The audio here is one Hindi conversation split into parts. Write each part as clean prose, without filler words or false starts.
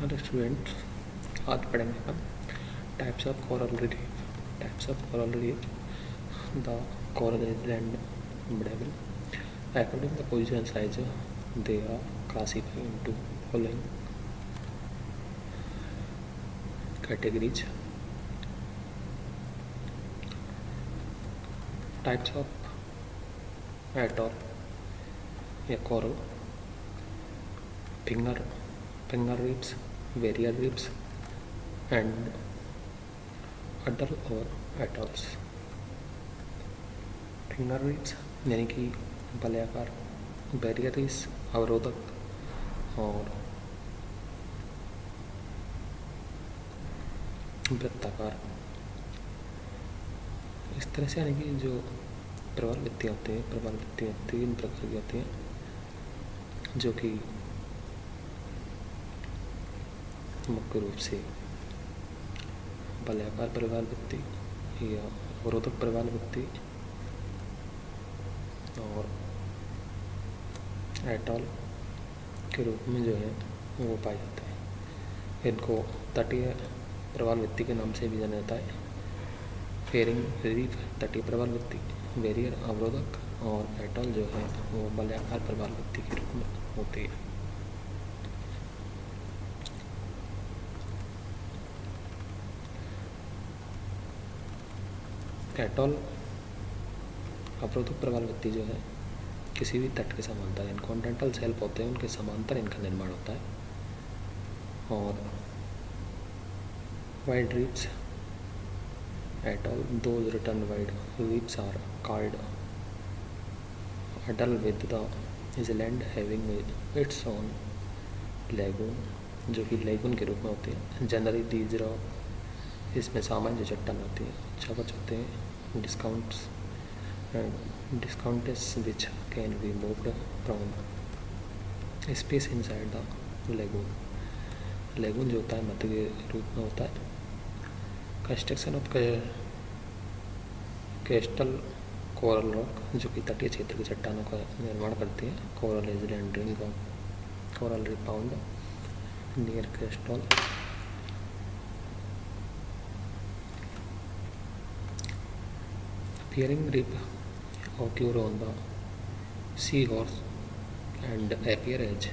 हेलो स्टूडेंट, आज पढ़ेंगे हम types of coral reef. Types of coral reef, the coral is land breable according to the position and size. They are classified into following categories. Types of atoll या coral: finger reefs, barrier reefs, and atoll or atolls. Finger reefs यानी कि वलयाकार, बैरियर रीफ्स अवरोधक और वृत्ताकार। इस तरह से यानी कि जो प्रवाल भित्तियाँ होती हैं, प्रवाल भित्तियाँ तीन प्रकार की होती हैं, जो कि मुख्य रूप से वलयाकार प्रवाल भित्ति या अवरोधक प्रवाल भित्ति और एटॉल के रूप में जो है वो पाए जाते हैं। इनको तटीय प्रवाल भित्ति के नाम से भी जाना जाता है। फेरिंग रीफ तटीय प्रवाल भित्ति, बैरियर अवरोधक, और एटॉल जो है वो वलयाकार प्रवाल भित्ति के रूप में होती है। एटॉल अवरोधक प्रवाल भित्ति जो है किसी भी तट के समांतर, इन कॉन्टिनेंटल शेल्फ होते हैं उनके समांतर इनका निर्माण होता है। और wide reefs atoll, those return wide reefs are called atoll with the island having its own lagoon, जो कि लेगून के रूप में होते हैं। जनरली दीज रॉक, इसमें सामान्य जो चट्टान होती है छवच होते हैं। डिस्काउंटेस which can be moved from space inside the lagoon. Lagoon जो होता है मध्य के रूप में होता है। Construction of coastal coral rock, जो कि तटीय क्षेत्र की चट्टानों का निर्माण करती है। कोरल इज लैंडरिंग of coral reef found near coastal. Appearing reef occur on the seahorse and appear as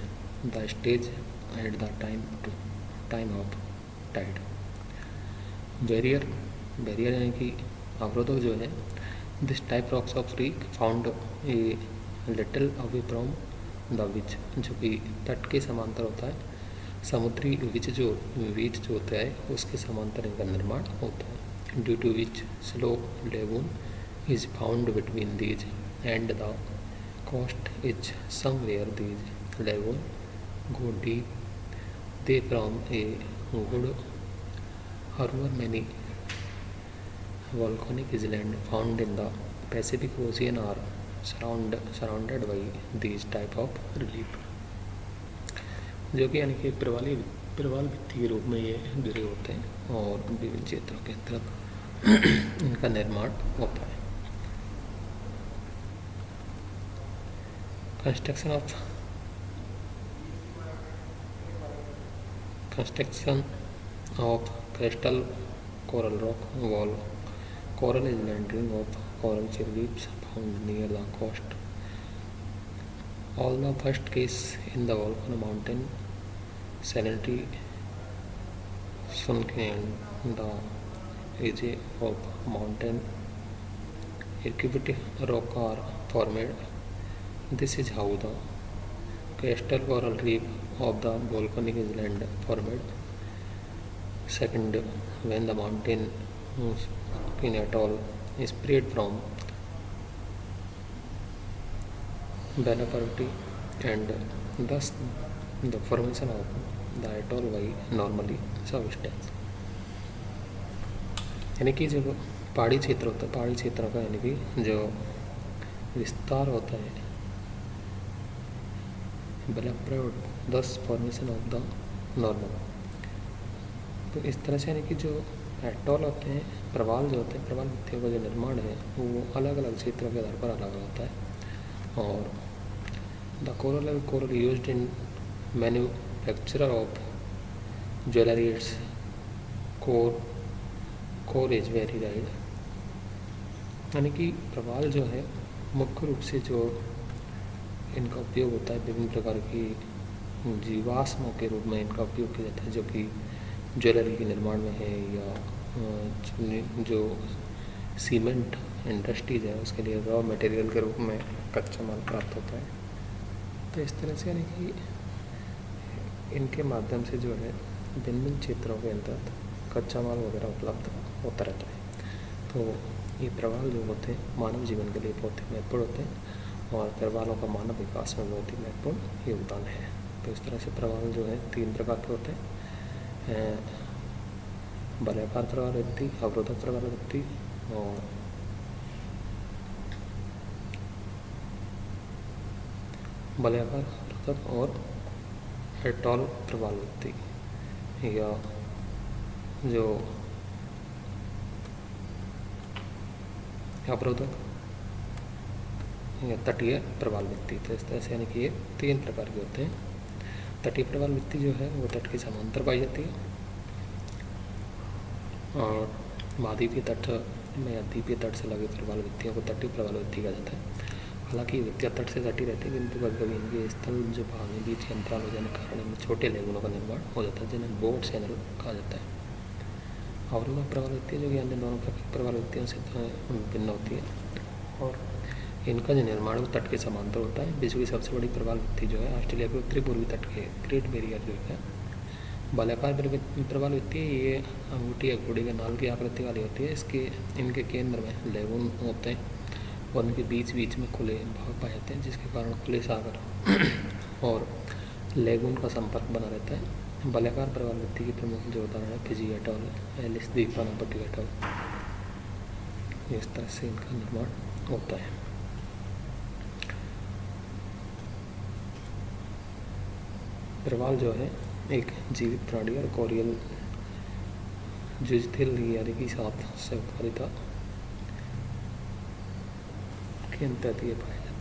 the stage at the time of tide. Barrier यानी कि अवरोधक जो है, this type rocks of rig found a little away from the beach, जो कि तट के समांतर होता है। समुद्री बीच जो होता है उसके समांतर इनका निर्माण होता है। Due to which slope lagoon is found between these and the coast is somewhere these lagoon go deep. They form a good harbor. Many volcanic islands found in the Pacific Ocean are surrounded by these type of relief, जो कि यानी कि प्रवाल भित्ति के रूप में ये गिरे होते हैं और विभिन्न क्षेत्रों के अंतर्गत इनका निर्माण होता है। Construction of crystal coral rock wall. Coral is lending of coral reefs found near the coast. All the first case in the volcano mountain salinity sunken the edge of mountain eruptive rock are formed. This is how the crystal coral reef of the volcanic island formed. Second, when the mountain atoll spread from Balaparoti, and thus the formation of the atoll by normally substance. यानी कि जो पहाड़ी क्षेत्र होता है, पहाड़ी क्षेत्र का यानी कि जो विस्तार होता है, दस फॉर्मेशन ऑफ द नॉर्मल। तो इस तरह से यानी कि जो एटॉल होते हैं, प्रवाल जो होते हैं, प्रवाल भित्तियों का जो निर्माण है वो अलग अलग क्षेत्रों के आधार पर अलग होता है। और the coral used in manufacture of jewellery its core is very ride, यानी कि प्रवाल जो है मुख्य रूप से जो इनका उपयोग होता है विभिन्न प्रकार की जीवाश्मों के रूप में इनका उपयोग किया जाता है, जो कि ज्वेलरी के निर्माण में है या जो सीमेंट इंडस्ट्रीज है उसके लिए रॉ मटेरियल के रूप में कच्चा माल प्राप्त होता है। तो इस तरह से यानी कि इनके माध्यम से जो है भिन्न भिन्न क्षेत्रों के अंतर्गत कच्चा माल वगैरह उपलब्ध होता रहता है। तो ये प्रवाल जो होते हैं मानव जीवन के लिए बहुत ही महत्वपूर्ण होते हैं और प्रवालों का मानव विकास में बहुत ही महत्वपूर्ण योगदान है। तो इस तरह से प्रवाल जो है 3 प्रकार के होते हैं, वलयाकार प्रवालवृत्ति, अवरोधक प्रवालवृत्ति और वलयाकार अवरोधक और एटॉल प्रवालवृत्ति या जो अवरोधक या तटीय प्रवालवृत्ति। तो इस तरह से यानी कि ये 3 प्रकार के होते हैं। तटीय प्रवालवृत्ति जो है वो तट के समांतर पाई जाती है और महाद्वीपीय तट में या द्वीपीय तट से लगे प्रवालवृत्तियों को तटीय प्रवालवृत्ति कहा जाता है। हालांकि वृत्तियाँ तट से सटी रहती है, किंतु कभी कभी इनके स्थल जो भाग में बीच के अंतराल हो जाने के कारण इनमें छोटे लेगुनों का निर्माण हो जाता है, जिन्हें बोट चैनल कहा जाता है। अवरोधक प्रवालवृत्ति जो कि अन्य दोनों प्रवालवृत्तियों से भिन्न होती है और इनका जो निर्माण वो तट के समांतर होता है। विश्व की सबसे बड़ी प्रवालवृत्ति जो है ऑस्ट्रेलिया के उत्तरी पूर्वी तट के ग्रेट बैरियर जो है वलयाकार प्रवालवृत्ति, ये अंगूठी या घोड़े के नाल की आकृति वाली होती है। इनके केंद्र में लेगुन होते हैं और उनके बीच बीच में खुले भाग पाए जाते हैं, जिसके कारण खुले सागर और लेगुन का संपर्क बना रहता है। वलयाकार प्रवालवृत्ति की प्रमुख जो उदाहरण है फिजी एटॉल, एलिस द्वीप, पानापट्टी एटॉल, इस तरह से इनका निर्माण होता है। प्रवाल जो है एक जीवित प्राणी और कोरियल जुजथिल की साथ सहकारिता के अंतर्गत ये पाया जाता है।